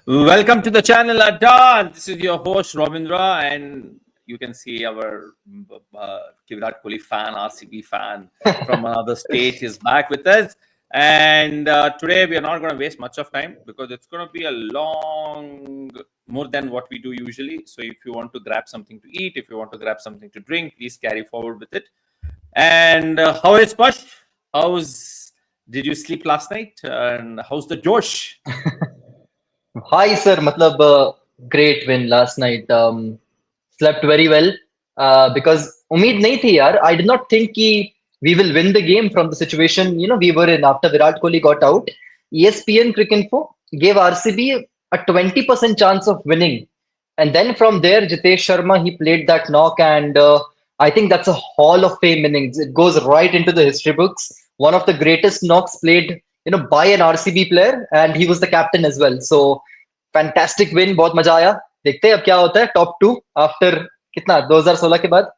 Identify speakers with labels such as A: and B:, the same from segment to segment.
A: Welcome to the channel Adhan. This is your host Ravindra, and you can see our Virat Kohli fan, RCB fan from another state is back with us. And today we are not going to waste much of time because it's going to be a long, more than what we do usually. So if you want to grab something to eat, if you want to grab something to drink, please carry forward with it. And how is Pash? How's did you sleep last night? And how's the Josh?
B: Hi, sir. Great win last night. Slept very well because उम्मीद नहीं थी यार. I did not think कि we will win the game from the situation we were in after Virat Kohli got out. ESPN Cricinfo gave RCB a 20% chance of winning, and then from there Jitesh Sharma he played that knock, and I think that's a Hall of Fame innings. It goes right into the history books. One of the greatest knocks played by an RCB player, and he was the captain as well. So fantastic win बहुत मजा आया देखते हैं अब क्या होता है top to after कितना 2016 के बाद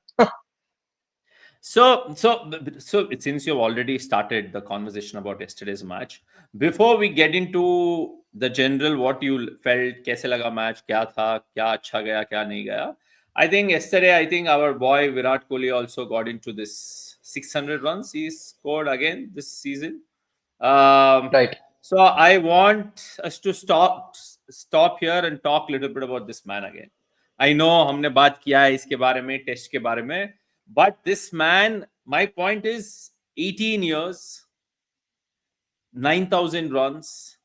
A: So, since you've already started the conversation about yesterday's match, before we get into the general, what you felt, कैसे लगा match, क्या था, क्या अच्छा गया, क्या नहीं गया, I think yesterday, I think our boy Virat Kohli also got into this 600 runs he scored again this season. Um,
B: right
A: so I want us to stop here and talk a little bit about this man again. I know हमने बात किया है इसके बारे में, test के बारे में. But this man, my point is 18 years, 9,000 runs,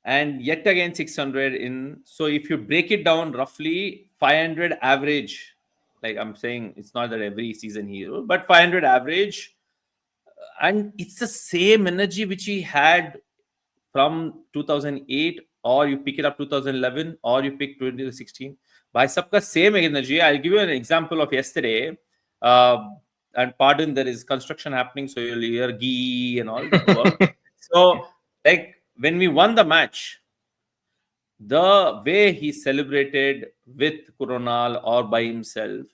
A: and yet again 600 in. So if you break it down, roughly 500 average. Like I'm saying, it's not that every season he will, but 500 average. And it's the same energy which he had from 2008, or you pick it up 2011, or you pick 2016. By sabka same energy. I'll give you an example of yesterday. Uh, and pardon, there is construction happening, so you'll hear gee and all the work. So, like when we won the match, the way he celebrated with Kurunal or by himself,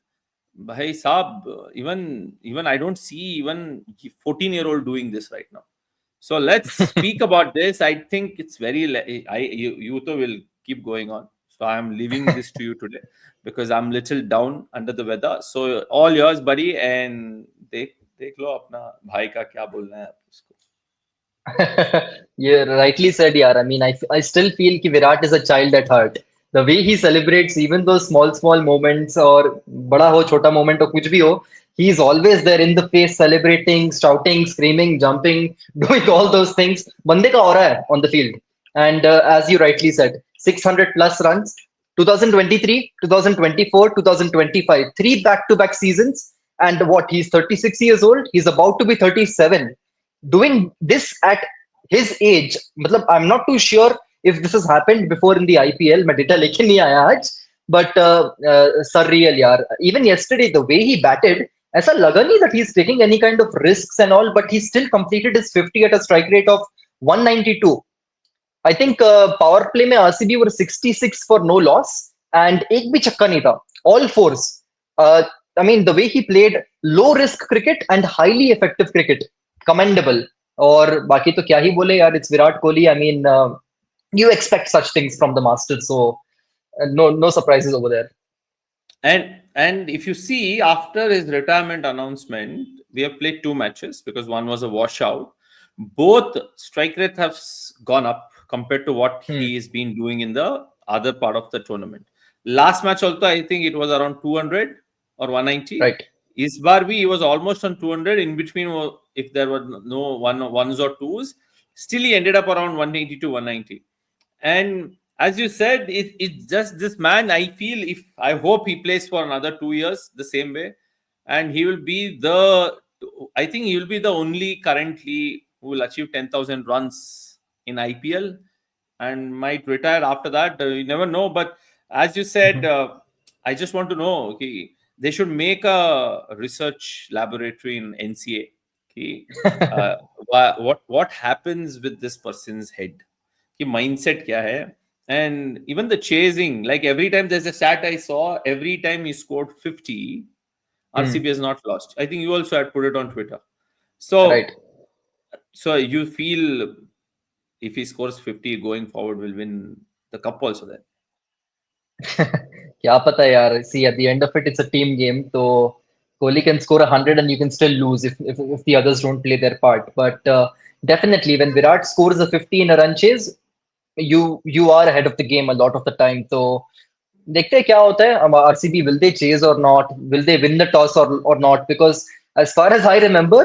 A: bhai saab, even I don't see even 14-year-old doing this right now. So let's speak about this. I think it's very. You two will keep going on. So I'm leaving this to you today because I'm little down under the weather. So all yours, buddy, and देख लो अपना भाई का क्या बोलना है आप उसको.
B: you rightly said yaar. I still feel कि Virat is a child at heart. The way he celebrates even those small moments और बड़ा हो छोटा moment हो कुछ भी हो, he is always there in the face celebrating, shouting, screaming, jumping, doing all those things. बंदे का aura है on the field. And as you rightly said, 600 plus runs, 2023, 2024, 2025, three back-to-back seasons. And what, he's 36 years old. He's about to be 37. Doing this at his age, मतलब I'm not too sure if this has happened before in the IPL. मैं data लेके नहीं आया आज, but surreal यार. Even yesterday, the way he batted, ऐसा लगा नहीं that he's taking any kind of risks and all, but he still completed his 50 at a strike rate of 192. I think power play में RCB were 66 for no loss, and एक भी छक्का नहीं था. All fours. I mean, the way he played low risk cricket and highly effective cricket, commendable. और बाकी तो क्या ही बोले यार, it's Virat Kohli. I mean, you expect such things from the Masters, so no surprises over there.
A: And if you see after his retirement announcement, we have played two matches because one was a washout. Both strike rate have gone up compared to what he has been doing in the other part of the tournament. Last match also, I think it was around 200 or 190.
B: Right.
A: Isbar he was almost on 200. In between, if there were no ones or twos, still he ended up around 180 to 190. And as you said, it's just this man. I hope he plays for another 2 years the same way, and he will be the. I think he will be the only currently who will achieve 10,000 runs in IPL, and might retire after that. You never know. But as you said, I just want to know. Okay, they should make a research laboratory in NCA. Okay, what happens with this person's head? कि mindset क्या है, and even the chasing, like every time there's a stat I saw, every time he scored 50, RCB has not lost. I think you also had put it on Twitter.
B: Right.
A: So you feel if he scores 50 going forward, will win the cup also there.
B: क्या पता यार. See, at the end of it, it's a team game. So Kohli can score 100 and you can still lose if the others don't play their part. But definitely, when Virat scores a 50 in a run chase, you are ahead of the game a lot of the time. So देखते हैं क्या होता है. RCB, will they chase or not? Will they win the toss or not? Because as far as I remember,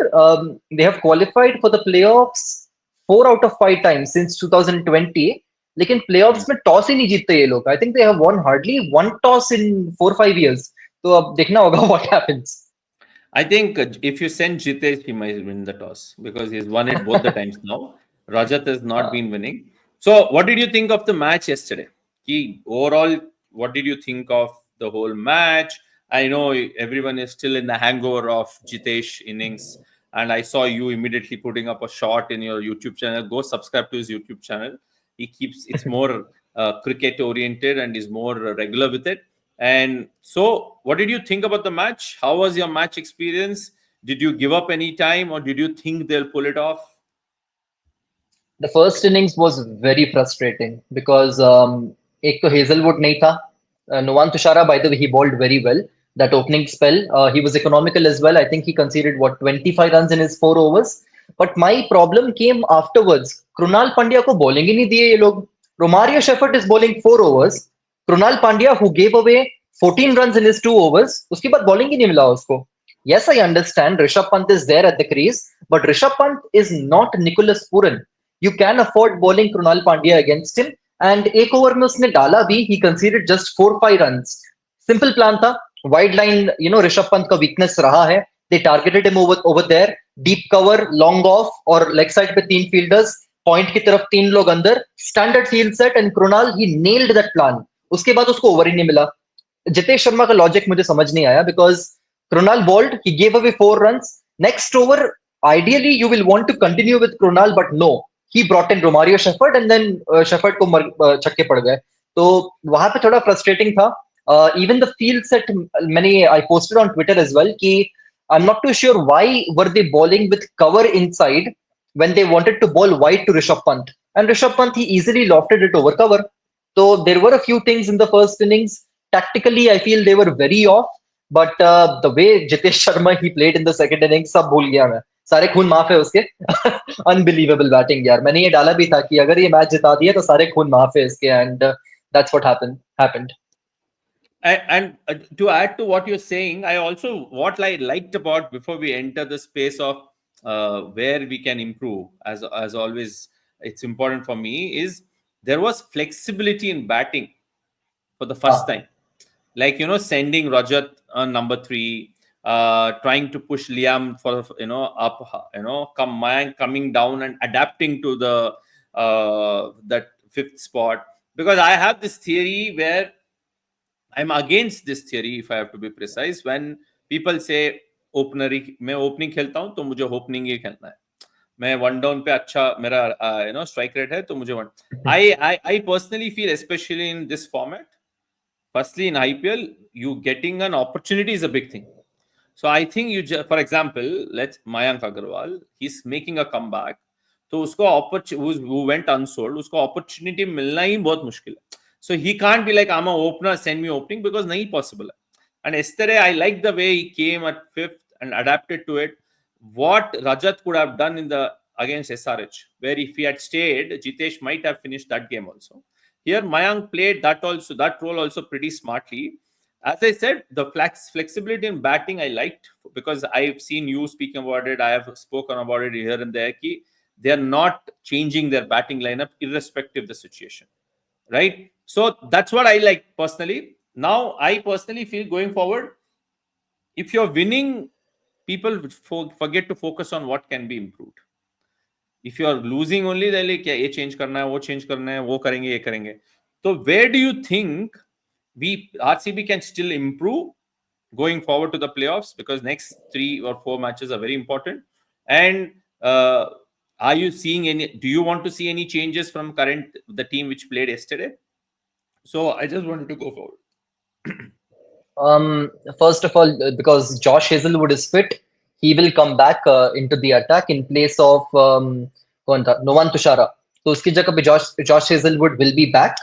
B: they have qualified for the playoffs 4 out of 5 times since 2020. लेकिन
A: Hmm.
B: playoffs में toss ही नहीं जीतते ये लोग. I think they have won hardly one toss in 4 5 years. तो अब देखना होगा what happens.
A: I think if you send Jitesh, he might win the toss because he's won it both the times now. Rajat has not
B: हाँ.
A: been winning. So, what did you think of the match yesterday? Overall, what did you think of the whole match? I know everyone is still in the hangover of Jitesh innings, and I saw you immediately putting up a shot in your YouTube channel. Go subscribe to his YouTube channel. He keeps it's more cricket oriented and is more regular with it. And so, what did you think about the match? How was your match experience? Did you give up any time, or did you think they'll pull it off?
B: The first innings was very frustrating because एक तो Hazelwood नहीं था. Nuwan Tushara, by the way, he bowled very well. That opening spell, he was economical as well. I think he conceded what 25 runs in his 4 overs. But my problem came afterwards. Krunal Pandya को bowling ही नहीं दिए ये लोग. Romario Shepherd is bowling 4 overs. Krunal Pandya, who gave away 14 runs in his 2 overs, उसके बाद bowling ही नहीं मिला उसको. Yes, I understand Rishabh Pant is there at the crease, but Rishabh Pant is not Nicholas Puran. You can afford bowling Krunal Pandya against him. And एक over में उसने डाला भी. He conceded just 4 5 runs. Simple plan था. Wide line, Rishabh Pant का weakness रहा है. They targeted him over there. Deep cover, long off और leg side पे 3 fielders. Point की तरफ 3 लोग अंदर. Standard field set and Krunal, he nailed that plan. उसके बाद उसको over ही नहीं मिला. जितेश शर्मा का लॉजिक मुझे समझ नहीं आया because Krunal bowled, he gave away 4 runs. Next over, ideally you will want to continue with Krunal, but no, he brought in Romario Shepherd and then Shepherd को छक्के पड़ गए. तो वहां पे थोड़ा फ्रस्ट्रेटिंग था. Even the field set, मैंने I posted on Twitter as well कि I'm not too sure why were they bowling with cover inside when they wanted to bowl wide to Rishabh Pant, and Rishabh Pant, he easily lofted it over cover. So there were a few things in the first innings. Tactically, I feel they were very off. But the way Jitesh Sharma he played in the second innings, सब भूल गया मैं. सारे खून माफ है उसके. Unbelievable batting यार. मैंने ये डाला भी था कि अगर ये मैच जिता दिया तो सारे खून माफ है इसके. And that's what happened.
A: And to add to what you're saying, I also what I liked about before we enter the space of where we can improve. As always, it's important for me is there was flexibility in batting for the first
B: हाँ.
A: time. Like sending Rajat on number 3, trying to push Liam for up, coming down and adapting to the that fifth spot. Because I have this theory where I'm against this theory, if I have to be precise, when people say opener ही मैं opening खेलता हूं तो मुझे opening ही खेलना है. मैं one down पे अच्छा मेरा स्ट्राइक रेट है तो मुझे one. I personally feel, especially in this format, firstly in IPL, you getting an opportunity is a big thing. So I think for example, let's Mayank Agarwal, he's making a comeback. तो उसको who went unsold, उसको opportunity मिलना ही बहुत मुश्किल है. So he can't be like, I'm an opener, send me opening, because नहीं possible है. And yesterday, I like the way he came at 5th and adapted to it. What Rajat could have done against SRH, where if he had stayed, Jitesh might have finished that game also. Here, Mayank played that role also pretty smartly. As I said, the flexibility in batting I liked, because I've seen you speaking about it. I have spoken about it here and there. They are not changing their batting lineup irrespective of the situation, right? So that's what I like personally. Now, I personally feel going forward, if you're winning, people forget to focus on what can be improved. If you are losing only, they're like, ये change करना है, वो change करना है, वो करेंगे, ये करेंगे. So where do you think RCB can still improve going forward to the playoffs? Because next 3 or 4 matches are very important. And are you seeing do you want to see any changes from the team which played yesterday? So I just wanted to go forward.
B: First of all, because Josh Hazelwood is fit, he will come back into the attack in place of कौन था? Nuwan Tushara. तो उसकी जगह पे Josh Hazelwood will be back.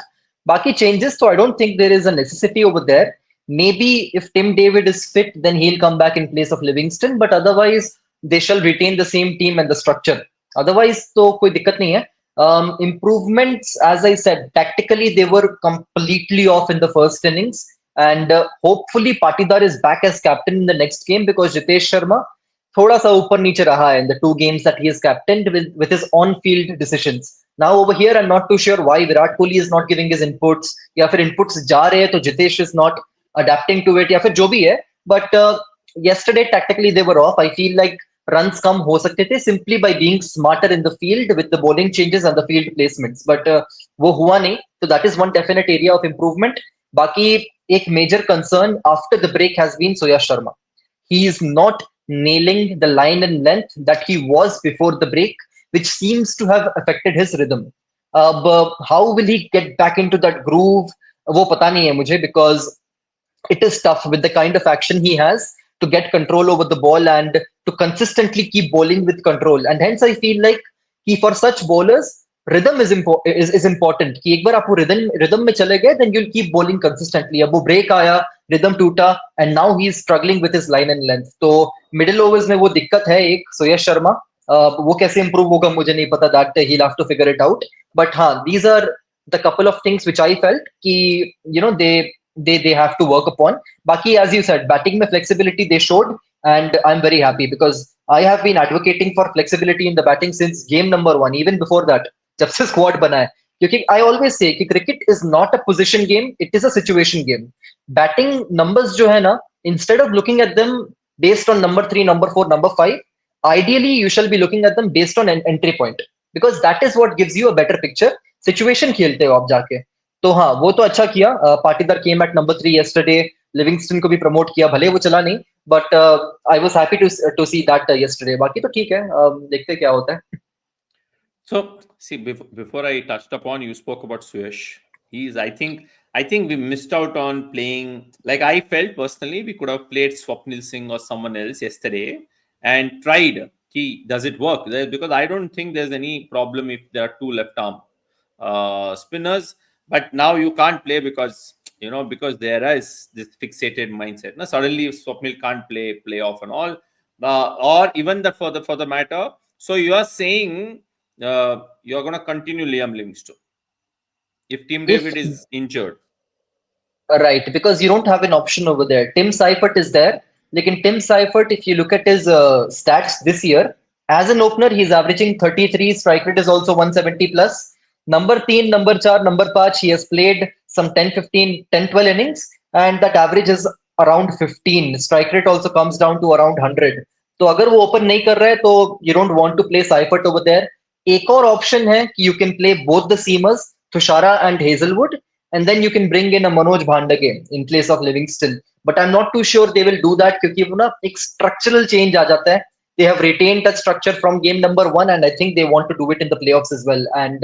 B: Baki changes, so I don't think there is a necessity over there. Maybe if Tim David is fit, then he'll come back in place of Livingston, but otherwise they shall retain the same team and the structure. Otherwise, तो कोई दिक्कत नहीं है. Improvements, as I said, tactically they were completely off in the first innings, and hopefully Patidar is back as captain in the next game because Jitesh Sharma थोड़ा सा ऊपर नीचे रहा है in the two games that he has captained with his on-field decisions. Now over here, I'm not too sure why Virat Kohli is not giving his inputs. या फिर inputs जा रहे हैं तो Jitesh is not adapting to it या फिर जो भी है. But yesterday tactically they were off. I feel like runs कम हो सकते थे simply by being smarter in the field with the bowling changes and the field placements. But वो हुआ नहीं. So that is one definite area of improvement. बाकी एक major concern after the break has been Shreyas Sharma. He is not nailing the line and length that he was before the break, which seems to have affected his rhythm. But how will he get back into that groove? वो पता नहीं है मुझे because it is tough with the kind of action he has to get control over the ball and to consistently keep bowling with control. And hence, I feel like for such bowlers, rhythm is important. कि एक बार आप वो rhythm में चले गए, then you'll keep bowling consistently. अब वो break आया, rhythm टूटा, and now he is struggling with his line and length. तो middle overs में वो दिक्कत है एक सुयश शर्मा. वो कैसे improve होगा मुझे नहीं पता. That he'll have to figure it out. But हाँ, these are the couple of things which I felt कि they have to work upon. Baki, as you said, batting में flexibility they showed, and I'm very happy because I have been advocating for flexibility in the batting since game number one, even before that. जब से squad बना है, क्योंकि I always say कि cricket is not a position game, it is a situation game. Batting numbers जो है ना, instead of looking at them based on number three, number four, number five, ideally you shall be looking at them based on an entry point because that is what gives you a better picture. Situation खेलते हो आप जाके. तो हाँ, वो तो अच्छा किया. Patidar came at number 3 yesterday. Livingstone को भी प्रमोट किया, भले वो चला नहीं, but I was happy to see that yesterday. बाकी तो ठीक है, देखते हैं क्या होता है.
A: So, see, before I touched upon, you spoke about Suyash. He's, I think we missed out on playing. Like I felt personally, we could have played Swapnil Singh or someone else yesterday and tried. Does it work? Because I don't think there's any problem if there are two left arm spinners. But now you can't play because there is this fixated mindset. Now suddenly Swapnil can't play off and all, or even that for the matter. So you are saying you're going to continue Liam Livingstone if Tim
B: If
A: David is injured.
B: Right, because you don't have an option over there. Tim Seifert is there. Like in Tim Seifert, if you look at his stats this year, as an opener, he's averaging 33. Strike rate is also 170 plus. Number 3, number 4, number 5, he has played some 10, 15, 10, 12 innings, and that average is around 15. Strike rate also comes down to around 100. तो अगर वो open नहीं कर रहा है तो you don't want to play Seifert over there. एक और ऑप्शन है कि you can play both the seamers, Thushara and Hazelwood, and then you can bring in a Manoj Bhandage in place of Livingston. But I'm not too sure they will do that क्योंकि वो ना एक structural change आ जाता है. They have retained that structure from game number one, and I think they want to do it in the playoffs as well. And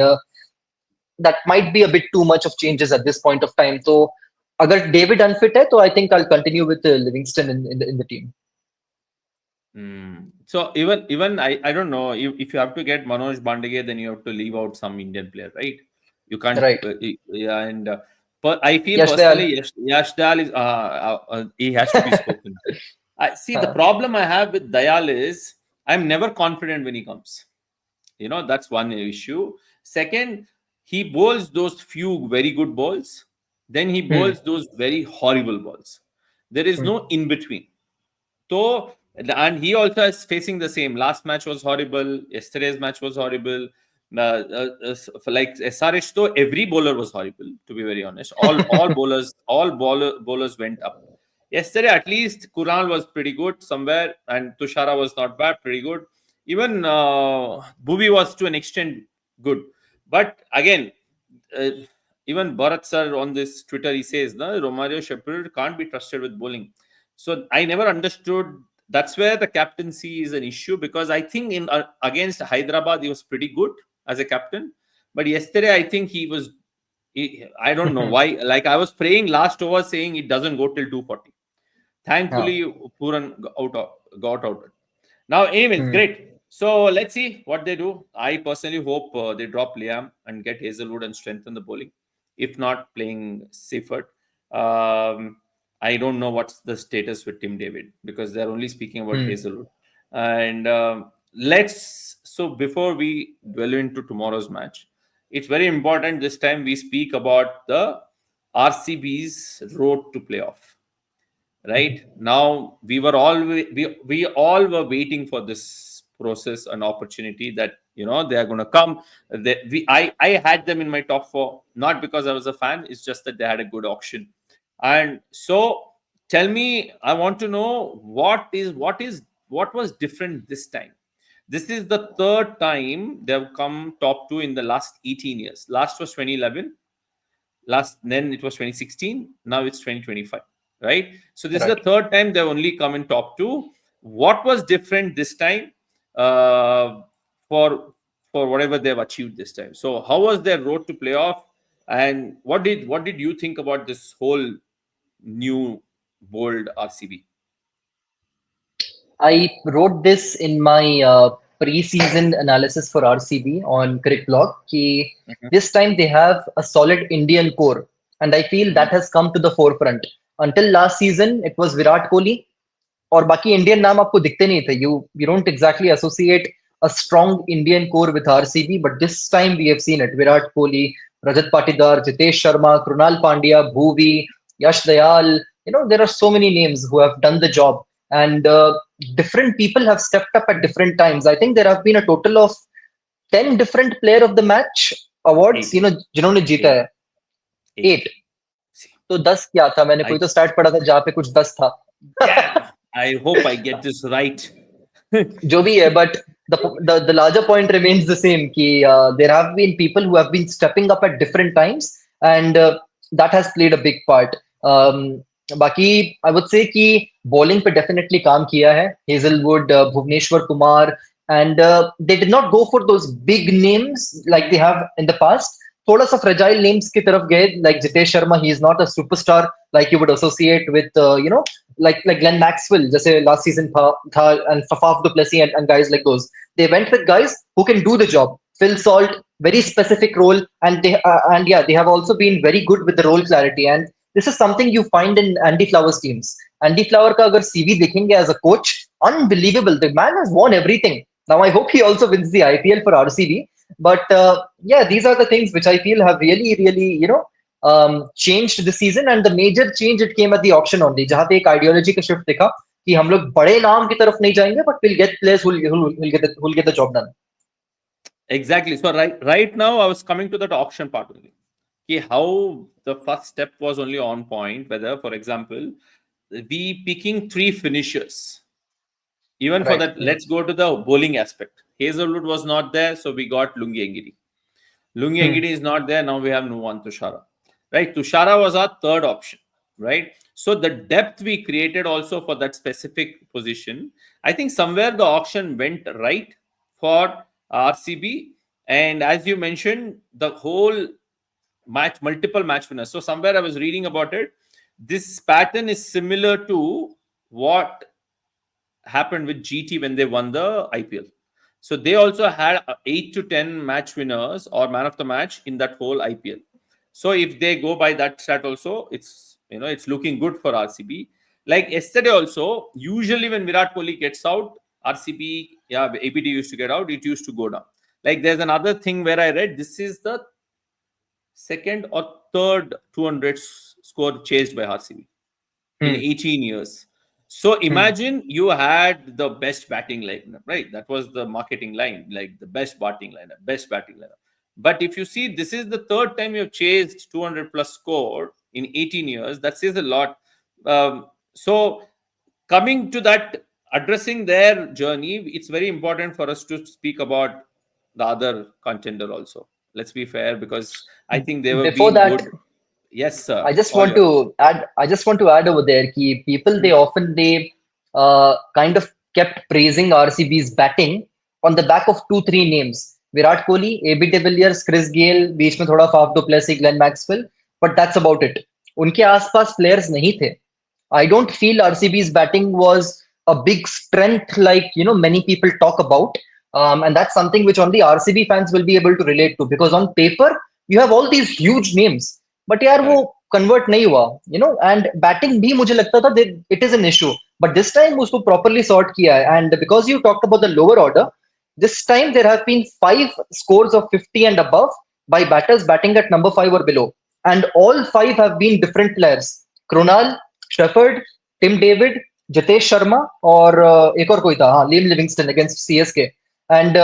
B: that might be a bit too much of changes at this point of time. So, अगर David unfit है, तो I think I'll continue with Livingston in the team.
A: So even I don't know if you have to get Manoj Bandage, then you have to leave out some Indian player, right? You can't.
B: Right.
A: Yeah, and but I feel
B: Yash Dayal.
A: personally, Yash Dayal is he has to be spoken. I see the problem I have with Dayal is I'm never confident when he comes. That's one issue. Second, he bowls those few very good balls, then he bowls those very horrible balls. There is no in between. So, and he also is facing the same. Last match was horrible. Yesterday's match was horrible. Like SRH, though, every bowler was horrible. To be very honest, all bowlers went up. Yesterday, at least Kunal was pretty good somewhere, and Tushara was not bad, pretty good. Even Bhuvi was to an extent good, but again, uh, even Bharat sir on this Twitter he says, "No, Romario Shepherd can't be trusted with bowling." So I never understood. That's where the captaincy is an issue because I think in against Hyderabad he was pretty good as a captain, but yesterday I think he was. I don't know why. Like I was praying last over, saying it doesn't go till 240.
B: हाँ.
A: Thankfully, Puran got out. Now, anyways, great. So let's see what they do. I personally hope they drop Liam and get Hazelwood and strengthen the bowling. if not playing Seifert. Um, I don't know what's the status with Tim David because they're only speaking about
B: Hmm.
A: Hazelwood. And let's so before we dwell into tomorrow's match, it's very important this time we speak about the RCB's road to playoff. Right now, we all were waiting for this process, an opportunity that they are going to come. I had them in my top four, not because I was a fan. It's just that they had a good auction, and so tell me, I want to know what was different this time. This is the third time they've come top two in the last 18 years. Last was 2011, last then it was 2016, now it's 2025, right? So this is the
B: Right.
A: third time they've only come in top two. What was different this time, uh, for whatever they've achieved this time? So how was their road to playoff, and what did you think about this whole new bold RCB?
B: I wrote this in my pre-season analysis for RCB on Cricket Blog. Ki
A: Mhm,
B: this time they have a solid Indian core, and I feel that
A: mhm.
B: has come to the forefront. Until last season, it was Virat Kohli, और बाकी Indian नाम आपको दिखते नहीं थे. You don't exactly associate a strong Indian core with RCB, but this time we have seen it. Virat Kohli, Rajat Patidar, Jitesh Sharma, Krunal Pandya, Bhuvi, Yash Dayal. There are so many names who have done the job, and different people have stepped up at different times. I think there have been a total of 10 different player of the match awards.
A: Eight,
B: जिन्होंने जीता
A: eight,
B: है.
A: eight.
B: 8.
A: See,
B: तो 10 क्या था? मैंने
A: I
B: कोई तो start पढ़ा था जहाँ पे कुछ 10 था.
A: damn. I hope I get this right.
B: जो भी है, but the larger point remains the same कि there have been people who have been stepping up at different times, and that has played a big part. बाकी I would say कि bowling पे definitely काम किया है Hazelwood, Bhuvneshwar Kumar, and they did not go for those big names like they have in the past. थोड़ा सा fragile names की तरफ गए, like Jitesh Sharma. He is not a superstar like you would associate with like Glenn Maxwell, जैसे last season था and Fafaf du Plessis and guys like those. They went with guys who can do the job. Phil Salt, very specific role, and and yeah, they have also been very good with the role clarity. And this is something you find in Andy Flower's teams. Andy Flower का अगर CV देखेंगे as a coach, unbelievable. The man has won everything. Now I hope he also wins the IPL for RCB. But yeah, these are the things which I feel have really, really, changed the season, and the major change it came at the auction only. जहाँ पे एक ideology का shift दिखा कि हम लोग बड़े नाम की तरफ नहीं जाएंगे, but we'll get players who'll get the job done.
A: Exactly. So right now, I was coming to that auction part only. Okay, how the first step was only on point. Whether, for example, we picking three finishers. Even for
B: Right.
A: that, let's go to the bowling aspect. Hazelwood was not there, so we got Lungi Engidi. Lungi
B: Hmm.
A: Engidi is not there. Now we have Nuwan Tushara. Right? Tushara was our third option. Right? So the depth we created also for that specific position, I think somewhere the auction went right for RCB. And as you mentioned, the whole match, multiple match winners. So somewhere I was reading about it. This pattern is similar to what happened with GT when they won the IPL. So they also had 8 to 10 match winners or man of the match in that whole IPL. So if they go by that stat also, it's looking good for RCB. Like yesterday also, usually when Virat Kohli gets out, RCB, yeah, APT used to get out, it used to go down. Like there's another thing where I read this is the second or third 200 score chased by RCB in
B: Hmm.
A: 18 years. So
B: Hmm.
A: imagine you had the best batting lineup, right? That was the marketing line, like the best batting lineup, best batting lineup. But if you see, this is the third time you've chased 200 plus score in 18 years. That says a lot. So coming to that, addressing their journey, it's very important for us to speak about the other contender also. Let's be fair because I think they were
B: Before
A: being
B: that,
A: good. Yes, sir.
B: I just
A: All
B: want
A: yours.
B: to add. I just want to add over there कि people they kind of kept praising RCB's batting on the back of 2 3 names: Virat Kohli, AB de Villiers, Chris Gayle, बीच में थोड़ा Faf du Plessis, Glenn Maxwell, but that's about it. उनके आसपास players नहीं थे. I don't feel RCB's batting was a big strength like many people talk about, and that's something which only RCB fans will be able to relate to because on paper you have all these huge names. But यार वो
A: correct.
B: Convert नहीं हुआ, and batting भी मुझे लगता था it is an issue, but this time उसको properly sort किया है, and because you talked about the lower order, this time there have been 5 scores of 50 and above by batters batting at number 5 or below, and all 5 have been different players. Krunal, Shepherd, Tim David, Jitesh Sharma, और एक और कोई था, हाँ, Liam Livingstone against CSK, and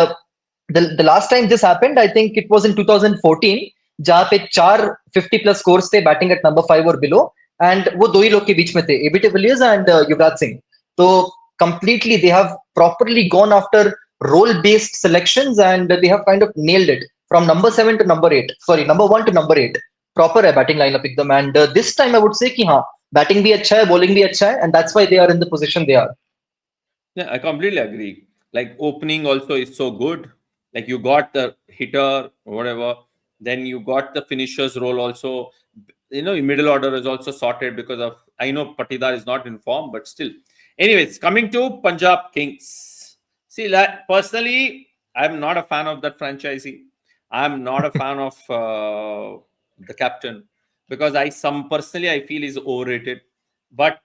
B: the last time this happened, I think it was in 2014, जहां पे 4 50+ scores थे batting at number 5 और बिलो, एंड वो दो ही लोग के बीच में थे, AB de Villiers and Yuvraj Singh. तो completely they have properly gone after role based selections, and they have kind of nailed it from number 7 to number 8, sorry, number 1 to number 8. Proper है batting lineup एकदम, and this time I would say कि हाँ, batting भी अच्छा है, bowling भी अच्छा है, and that's why they are in the position they are.
A: Yeah, I completely agree. Like opening also is so good. Like you got the hitter, whatever. Then you got the finishers role also. Middle order is also sorted because of, I know Patidar is not in form, but still. Anyways, coming to Punjab Kings. See, like, personally, I'm not a fan of that franchisee. I'm not a fan of the captain because I feel he's overrated. But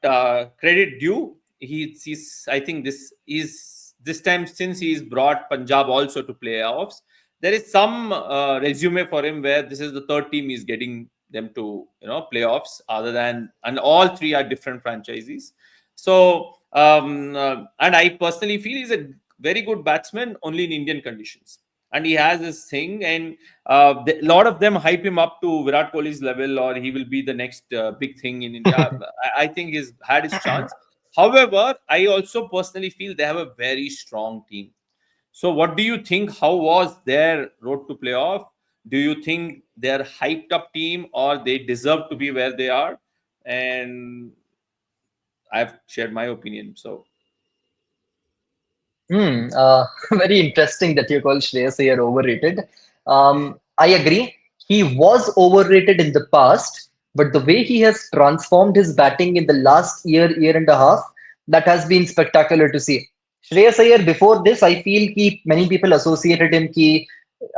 A: credit due, he's I think this time, since he's brought Punjab also to playoffs, there is some resume for him where this is the third team he's getting them to playoffs, other than, and all three are different franchises. So and I personally feel he's a very good batsman only in Indian conditions, and he has this thing, and a lot of them hype him up to Virat Kohli's level, or he will be the next big thing in India. I think he's had his chance. However, I also personally feel they have a very strong team. So, what do you think? How was their road to playoff? Do you think they're hyped up team, or they deserve to be where they are? And I've shared my opinion. So,
B: Very interesting that you call Shreyas Iyer overrated. I agree. He was overrated in the past, but the way he has transformed his batting in the last year and a half, that has been spectacular to see. Shreyas Iyer, before this, I feel many people associated him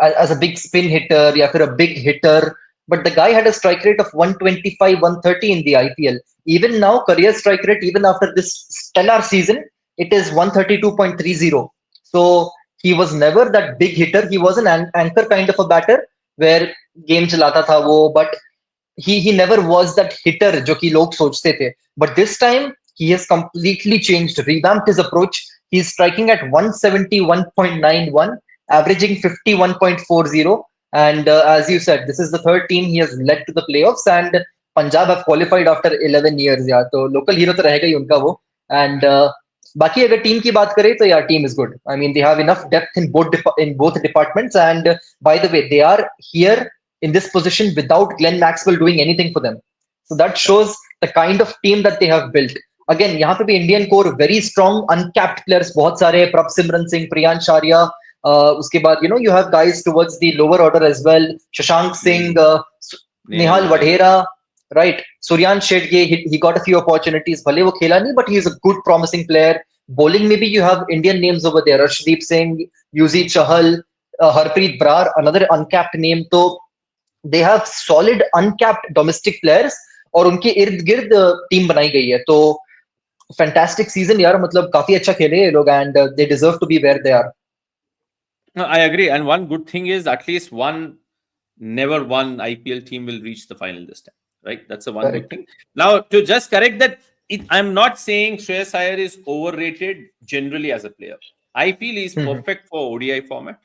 B: as a big spin hitter, या फिर a big hitter, but the guy had a strike rate of 125, 130 in the IPL. Even now, career strike rate, even after this stellar season, it is 132.30. So he was never that big hitter. He was an anchor kind of a batter where game chalata tha wo, but he never was that hitter जो कि लोग सोचते थे. But this time he has completely changed, revamped his approach. He's striking at 171.91, averaging 51.40. And as you said, this is the third team he has led to the playoffs, and Punjab have qualified after 11 years. Yeah, तो local hero तो रहेगा ही उनका वो. And बाकी अगर team की बात करें तो यार team is good. I mean they have enough depth in both departments, and by the way they are here in this position without Glenn Maxwell doing anything for them. So that
A: correct.
B: shows the kind of team that they have built. Again, यहाँ पे भी Indian core very strong uncapped players बहुत सारे, Prabhsimran Singh, Priyansh Arya, उसके बाद you have guys towards the lower order as well, Shashank Singh,
A: Nehal
B: Nehal
A: Wadhera.
B: Wadhera, right? Suryan Shetye, he got a few opportunities. भले वो खेला नहीं, but he is a good, promising player. Bowling, maybe you have Indian names over there: Arshdeep Singh, Yuzvendra Chahal, Harpreet Brar, another uncapped name. So they have solid uncapped domestic players, और उनके इर्द गिर्द team बनाई गई है. तो fantastic season यार, मतलब काफी अच्छा खेले ये लोग, and they deserve to be where they are.
A: No, I agree. And one good thing is at least one never won IPL team will reach the final this time, right? That's the one good
B: correct.
A: thing. Now, to just correct that, I'm not saying Shreyas Iyer is overrated generally as a player. I feel he's perfect for ODI format.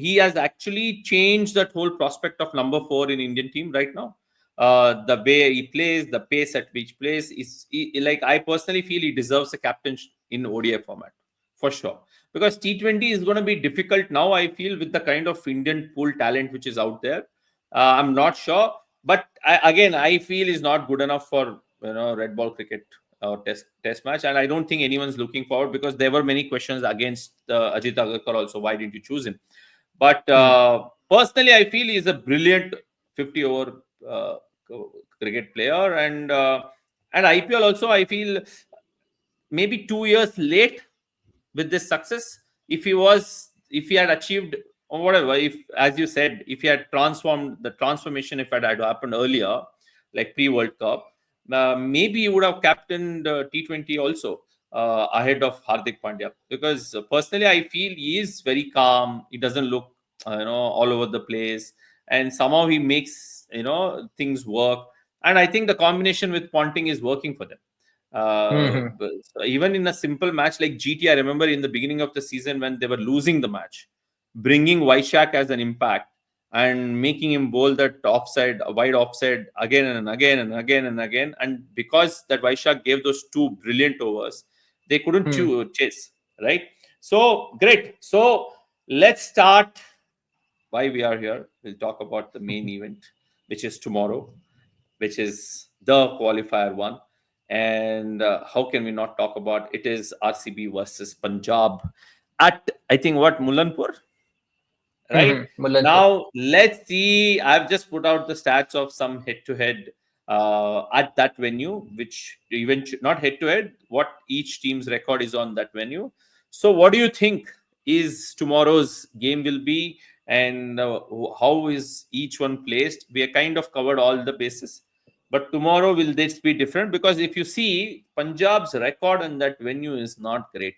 A: He has actually changed that whole prospect of number 4 in Indian team right now. The way he plays, the pace at which plays like, I personally feel he deserves a captain in ODI format for sure, because T20 is going to be difficult now. I feel with the kind of Indian pool talent which is out there, I'm not sure. But again, I feel is not good enough for red ball cricket or test match, and I don't think anyone's looking forward, because there were many questions against Ajit Agarkar also. Why didn't you choose him? But personally, I feel he's a brilliant 50 over cricket player, and IPL also. I feel maybe 2 years late with this success. If he had achieved or whatever. If, as you said, if he had transformed the transformation, if it had happened earlier, like pre-World Cup, maybe he would have captained T20 also ahead of Hardik Pandya. Because personally, I feel he is very calm. He doesn't look, all over the place, and somehow he makes things work. And I think the combination with Ponting is working for them.
B: Hmm.
A: So even in a simple match like GT, I remember in the beginning of the season when they were losing the match, bringing Vaishak as an impact and making him bowl that offside, wide offside again and again and again and again. And because that Vaishak gave those two brilliant overs, they couldn't
B: Hmm.
A: chase, right? So great. So let's start why we are here. We'll talk about the main event, which is tomorrow, which is the qualifier one. And how can we not talk about it? Is RCB versus Punjab at, I think, what, Mulanpur, right?
B: Mullanpur.
A: Now let's see. I've just put out the stats of some head-to-head at that venue, which even not head-to-head, what each team's record is on that venue. So, what do you think is tomorrow's game will be, and how is each one placed? We are kind of covered all the bases, but tomorrow will this be different? Because if you see, Punjab's record on that venue is not great,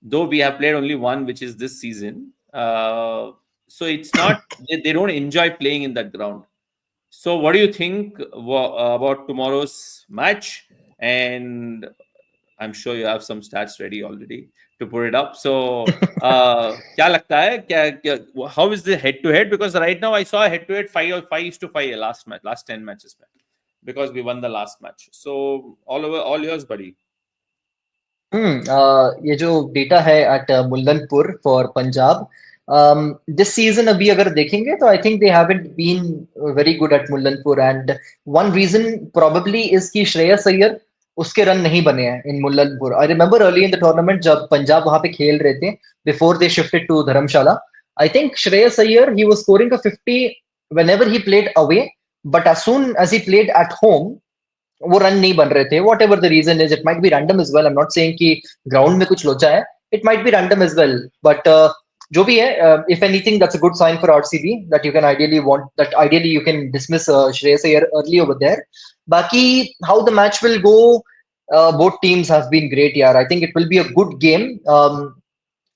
A: though we have played only one, which is this season. So it's not, they don't enjoy playing in that ground. So what do you think about tomorrow's match? And I'm sure you have some stats ready already to put it up. So क्या लगता है how is the head to head? Because right now I saw a head to head 5 last match, last 10 matches back, because we won the last match. So all yours, buddy.
B: ये जो data है at Mullanpur for Punjab this season अभी अगर देखेंगे तो I think they haven't been very good at Mullanpur and one reason probably is कि श्रेयस अय्यर उसके run नहीं बने हैं in Mullanpur I remember early in the tournament जब पंजाब वहां पे खेल रहे थे before they shifted to Dharamshala I think Shreyas Iyer ही was scoring a 50 whenever he played away but as soon as he played at home वो रन नहीं बन रहे थे whatever the reason is it might be random as well I am not saying कि ground में कुछ लोचा है it might be random as well but जो भी है if anything that's a good sign for RCB that you can ideally want that ideally you can dismiss Shreyas Iyer early over there बाकी how the match will go both teams have been great yaar I think it will be a good game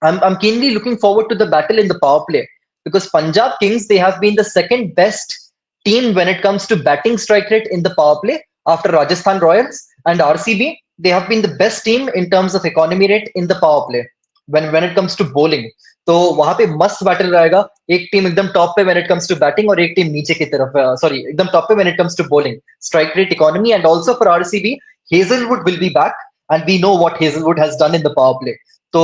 B: I'm keenly looking forward to the battle in the power play because Punjab Kings, they have been the second best team when it comes to batting strike rate in the power play after Rajasthan Royals and RCB. They have been the best team in terms of economy rate in the power play when it comes to bowling. तो वहां पे मस्त battle रहेगा एक team एकदम top पे when it comes to batting और एक टीम नीचे की तरफ सॉरी एकदम टॉप पे when it comes to bowling strike rate economy and also for RCB Hazelwood will be back and we know what Hazelwood has done in the power play तो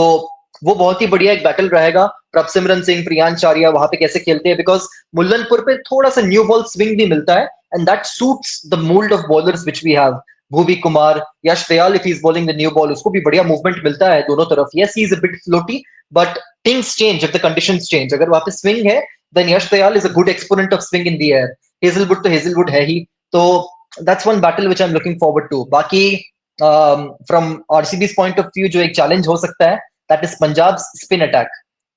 B: वो बहुत ही बढ़िया एक बैटल रहेगा प्रभसिमरन सिंह प्रियांश आर्या वहां पे कैसे खेलते हैं बिकॉज मुल्लनपुर पे थोड़ा सा न्यू बॉल स्विंग भी मिलता है and that suits the mould of bowlers which we have Bhuvi Kumar Yash Dayal if he is bowling the new ball उसको भी बढ़िया मूवमेंट मिलता है दोनों तरफ yes he is a bit floaty but things change if the conditions change अगर वहां पे स्विंग है then Yash Dayal is a good exponent of swing in the air Hazlewood तो हेजलवुड है ही तो that's one battle which I am looking forward to बाकी from आरसीबी's point of view जो एक चैलेंज हो सकता है that is Punjab's spin attack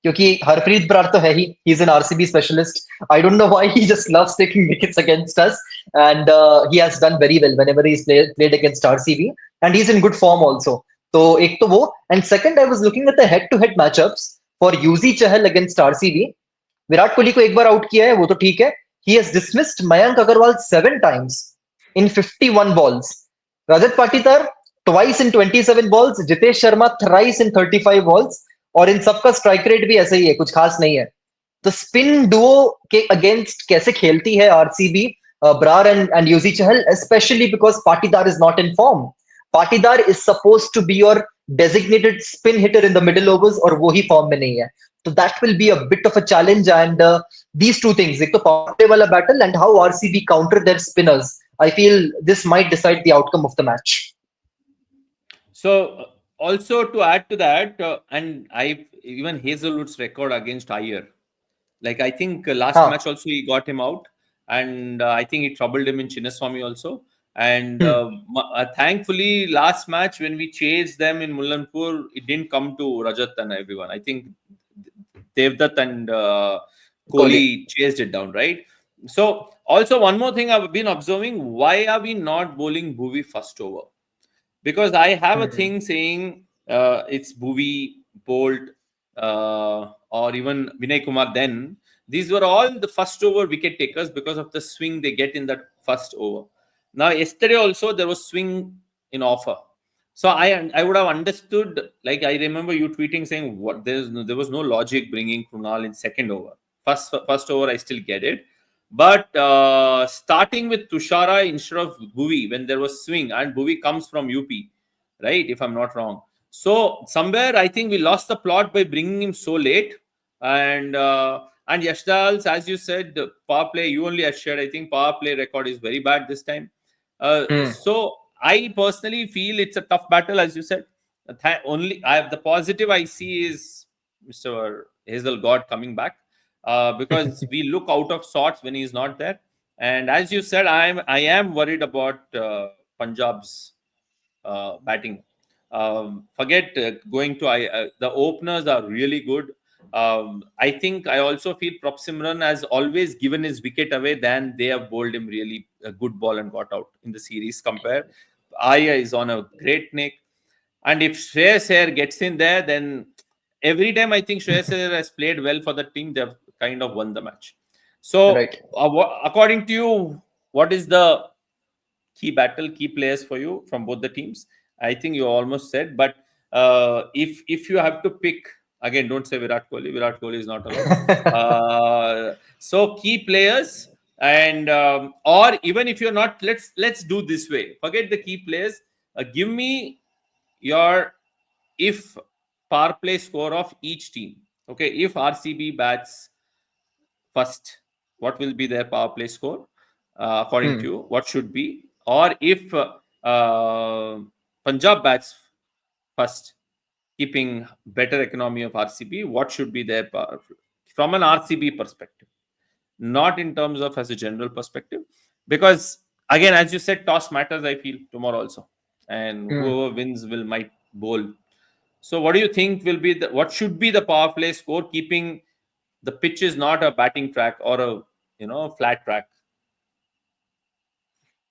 B: क्योंकि हरप्रीत बरार तो है he is an RCB specialist I don't know why he just loves taking wickets against us and he has done very well whenever he is played against RCB and he is in good form also तो एक तो वो and second I was looking at the head to head matchups for Yuzi Chahal against RCB Virat Kohli को एक बार out किया है वो तो ठीक है he has dismissed Mayank Agarwal 7 times in 51 balls Rajat Patidar twice in 27 balls Jitesh Sharma thrice in 35 balls और इन सबका स्ट्राइक रेट भी ऐसा ही है कुछ खास नहीं है तो स्पिन डुओ के अगेंस्ट कैसे खेलती है RCB Brar and Yuzi Chahal specially because Patidar is not in form Patidar is suppose to be your designated spin hitter in the middle overs और वो ही फॉर्म में नहीं है तो that will be a bit of a challenge and these two things एक तो power play वाला battle and how RCB counter their spinners I feel this might decide the outcome of the match
A: So also to add to that, and I even Hazelwood's record against Iyer. Like I think last
B: हाँ
A: match also he got him out, and I think it troubled him in Chinnaswamy also. And thankfully, last match when we chased them in Mullanpur, it didn't come to Rajat and everyone. I think Devdutt and
B: Kohli.
A: Kohli chased it down, right? So also one more thing I've been observing: why are we not bowling Bhuvi first over? Because I have a
B: Hmm.
A: thing saying it's Bhuvi, Bolt, or even Vinay Kumar. Then these were all the first over wicket takers because of the swing they get in that first over. Now yesterday also there was swing in offer, so I would have understood. Like I remember you tweeting saying what there was no logic bringing Krunal in second over. First over I still get it, but starting with Tushara instead of Bhuvi when there was swing, and Bhuvi comes from UP, right? If I'm not wrong. So somewhere I think we lost the plot by bringing him so late. And Yashdal's, as you said, the power play you only had shared. I think power play record is very bad this time.
B: Hmm.
A: So I personally feel it's a tough battle, as you said. Only I have the positive I see is Mr. Hazel God coming back because we look out of sorts when he's not there. And as you said, I am worried about Punjab's batting. Forget going to the openers are really good. I think I also feel Prop Simran has always given his wicket away than they have bowled him really a good ball and got out in the series. Compare Arya is on a great nick, and if Shreyas Iyer gets in there, then every time I think Shreyas Iyer has played well for the team, they've kind of won the match. So,
B: Right.
A: according to you, what is the key players for you from both the teams? I think you almost said, but if you have to pick again, don't say Virat Kohli. Virat Kohli is not allowed. So key players, and or even if you're not, let's do this way. Forget the key players. Give me your if power play score of each team. Okay, if RCB bats first, what will be their power play score according to
B: Hmm.
A: you? What should be? Or if Punjab bats first, keeping better economy of RCB, what should be their power from an RCB perspective? Not in terms of as a general perspective, because again, as you said, toss matters. I feel tomorrow also, and
B: Hmm.
A: whoever wins will might bowl. So, what do you think will be what should be the power play score, keeping the pitch is not a batting track or a flat track?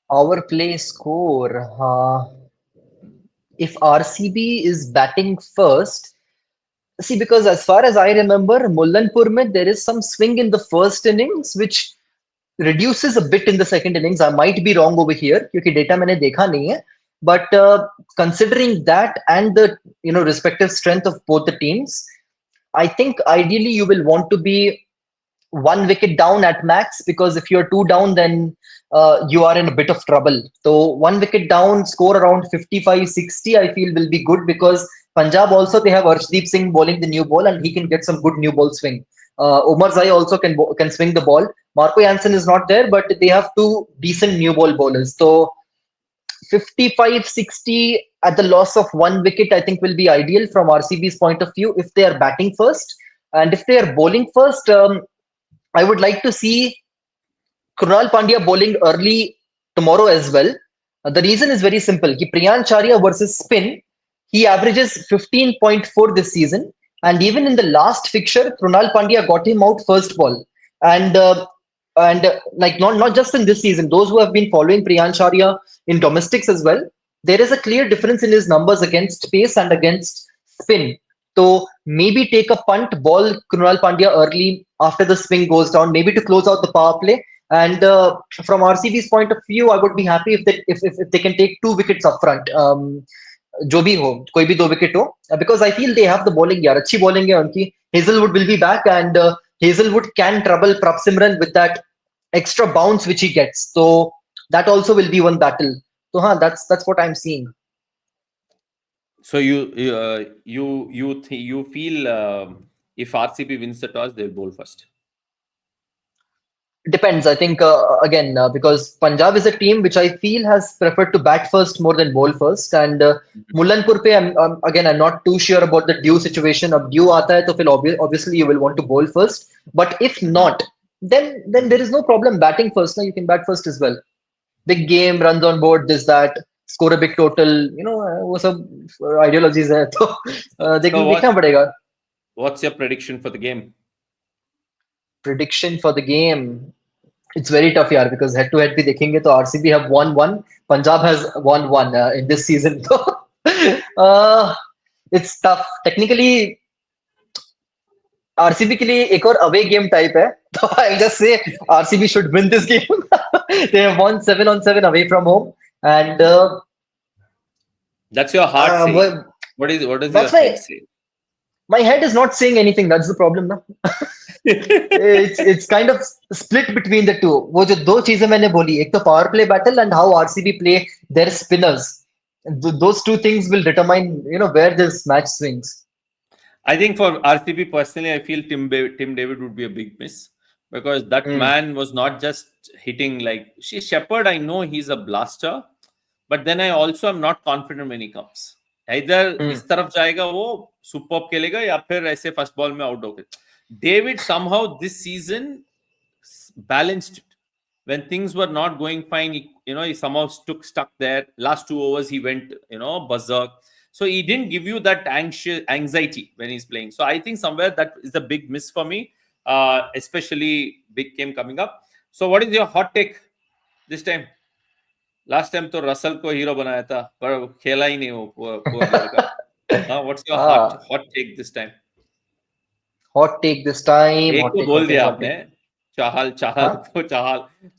B: Our play score. If RCB is batting first, see, because as far as I remember, Mullanpur mein there is some swing in the first innings, which reduces a bit in the second innings. I might be wrong over here, क्योंकि data मैंने देखा नहीं है. But considering that and the respective strength of both the teams, I think ideally you will want to be one wicket down at max, because if you're two down, then you are in a bit of trouble. So one wicket down, score around 55-60, I feel will be good, because Punjab also, they have Arshdeep Singh bowling the new ball, and he can get some good new ball swing. Omar Zai also can swing the ball. Marco Jansen is not there, but they have two decent new ball bowlers. So 55-60 at the loss of one wicket, I think will be ideal from RCB's point of view if they are batting first. And if they are bowling first, I would like to see Krunal Pandya bowling early tomorrow as well. The reason is very simple. Ki Priyansh Arya versus spin, he averages 15.4 this season. And even in the last fixture, Krunal Pandya got him out first ball. And like not just in this season, those who have been following Priyansh Arya in domestics as well, there is a clear difference in his numbers against pace and against spin. So maybe take a punt, ball Krunal Pandya early after the swing goes down, maybe to close out the power play. And from RCB's point of view, I would be happy if they can take two wickets up front. जो भी हो, कोई भी दो wicket हो, because I feel they have the bowling यार, अच्छी bowling है उनकी. Hazelwood will be back, and Hazelwood can trouble Prap Simran with that extra bounce which he gets. So that also will be one battle. So that's what I'm seeing.
A: So you feel if RCB wins the toss, they'll bowl first.
B: Depends. I think again, because Punjab is a team which I feel has preferred to bat first more than bowl first. And Mullanpur pe, again, I'm not too sure about the due situation. Ab due aata hai, to fir obviously you will want to bowl first. But if
A: Mhm.
B: not, then there is no problem batting first. No, you can bat first as well. Big game, runs on board, this that, score a big total. वो सब ideologies है. तो
A: So
B: देखना पड़ेगा.
A: what's your prediction for the game?
B: prediction for the game. It's very tough, yaar, because head to head भी देखेंगे तो RCB have won one, Punjab has won one in this season. uh, it's tough. Technically, RCB के लिए एक और away game type है. So I'll just say RCB should win this game. They have won 7-on-7 away from home, and
A: That's your heart saying.
B: well,
A: What does your
B: that's
A: head say?
B: my head is not saying anything. That's the problem, ना. It's kind of split between the two. वो जो दो चीजें मैंने बोली, एक तो power play battle and how RCB play their spinners. Those two things will determine, where this match swings.
A: I think for RCB personally, I feel Tim David would be a big miss because that
B: Hmm.
A: man was not just hitting like Shepherd. I know he's a blaster, but then I also am not confident when he comes. Either
B: Hmm.
A: इस तरफ जाएगा वो super खेलेगा या फिर ऐसे first ball में out होके. David somehow this season balanced it. When things were not going fine, he somehow stuck there. Last 2 overs, he went, berserk. So he didn't give you that anxiety when he's playing. So I think somewhere that is a big miss for me, especially big game coming up. So what is your hot take this time? Last time तो Russell को hero बनाया था पर खेला ही नहीं वो poor लड़का. What's your
B: Ah,
A: hot take this time?
B: hot take this time.
A: एक
B: Hot
A: तो
B: take,
A: बोल
B: hot take,
A: दिया
B: hot
A: आपने
B: take.
A: चाहल चाहल
B: Huh?
A: तो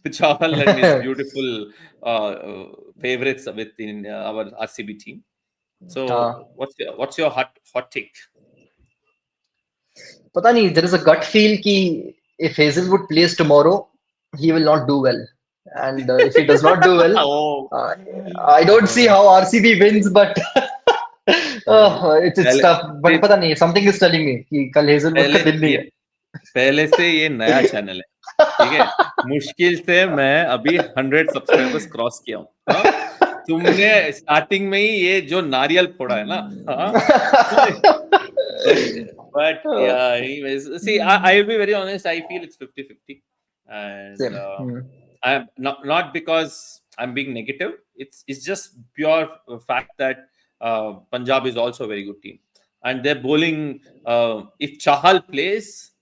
A: चाहल and his beautiful favorites within our RCB team.
B: हाँ.
A: So what's your hot take?
B: पता नहीं. There is a gut feel कि if Hazelwood plays tomorrow, he will not do well. And if he does not do well,
A: Oh,
B: uh, I don't see how RCB wins, but it's
A: पहले
B: tough. But पता नहीं. Something is telling me कि कल Hazelwood
A: पहले
B: का दिन नहीं
A: ये
B: है.
A: पहले से ये नया चैनल है, ठीक है. मुश्किल से मैं अभी 100 सब्सक्राइबर्स क्रॉस किया हूँ. हाँ, तुमने स्टार्टिंग में ही ये जो नारियल फोड़ा है ना. हाँ. But yeah, anyways, see, I'll be very honest. I feel it's 50-50, and
B: Same. Hmm.
A: I'm not because I'm being negative. It's just pure fact that Punjab is also a very good team, and their bowling. If Chahal plays,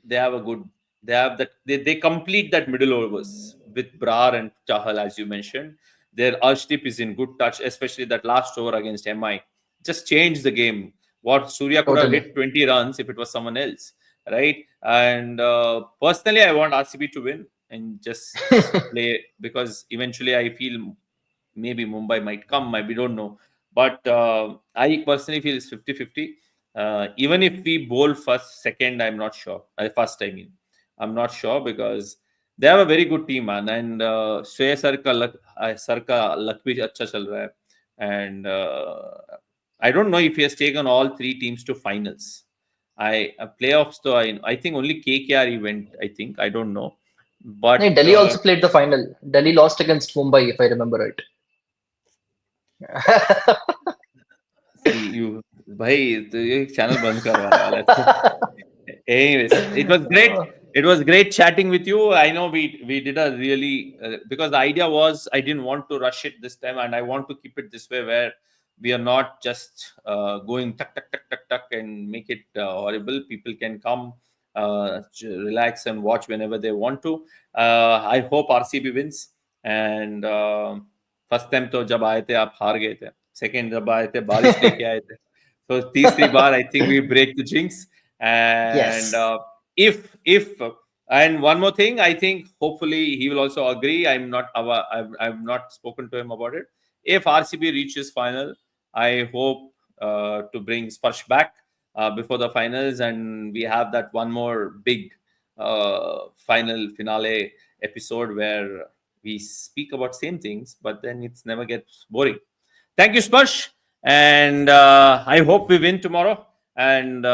A: they have a good. They have that. They complete that middle overs with Brar and Chahal, as you mentioned. Their Arshdeep is in good touch, especially that last over against MI. Just changed the game. What Surya could have
B: Totally.
A: hit 20 runs if it was someone else, right? And personally, I want RCB to win and just play because eventually I feel maybe Mumbai might come, maybe don't know. But I personally feel it's 50-50. Even if we bowl first, second, I'm not sure. First, I mean, I'm not sure because they have a very good team, man. And Shreyas Sir का luck भी अच्छा चल रहा है. And I don't know if he has taken all three teams to finals. Playoffs though I think only KKR he went. I think I don't know, but
B: नहीं, Delhi also played the final. Delhi lost against Mumbai, if I remember right.
A: see you भाई तो ये channel बंद करवाने वाला है तो. Anyways, it was great. It was great chatting with you. I know we did a really because the idea was I didn't want to rush it this time, and I want to keep it this way where we are not just going tuck tuck tuck tuck tuck and make it horrible. People can come, relax and watch whenever they want to. I hope RCB wins. And first time तो जब आए थे आप हार गए थे. Second जब आए थे बारिश लेके आए थे. तो तीसरी बार I think we break the jinx. And
B: Yes.
A: if and one more thing, I think hopefully he will also agree. I've not spoken to him about it. If RCB reaches final, I hope to bring Sparsh back before the finals, and we have that one more big final finale episode where we speak about same things, but then it's never gets boring. Thank you, Sparsh, and I hope we win tomorrow. And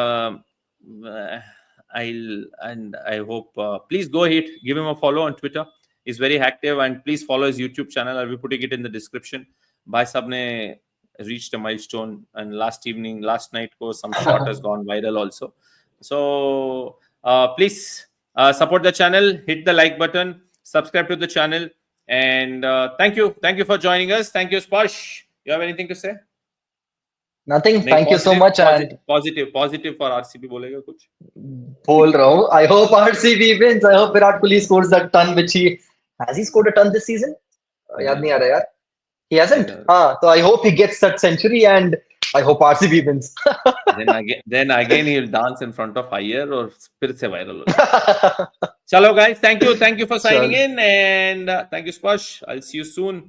A: I hope please go ahead, give him a follow on Twitter. He's very active, and please follow his YouTube channel. I'll be putting it in the description. Bhai sab ne reached a milestone, and last night, some shot has gone viral also. So please support the channel, hit the like button, subscribe to the channel, and thank you for joining us. Thank you, Sparsh. You have anything to say?
B: Nothing.
A: नहीं,
B: Thank you so
A: positive
B: much and
A: positive positive for RCB बोलेगा कुछ?
B: बोल रहा हूँ. I hope RCB wins. I hope Virat Kohli scores that ton which he has he scored a ton this season? याद नहीं आ रहा यार. He hasn't.
A: नहीं.
B: हाँ, so I hope he gets that century and I hope RCB wins.
A: Then again he'll dance in front of Iyer और फिर से viral हो जाएगा. Chalo guys, thank you for signing
B: चल.
A: in, and thank you Sparsh. I'll see you soon.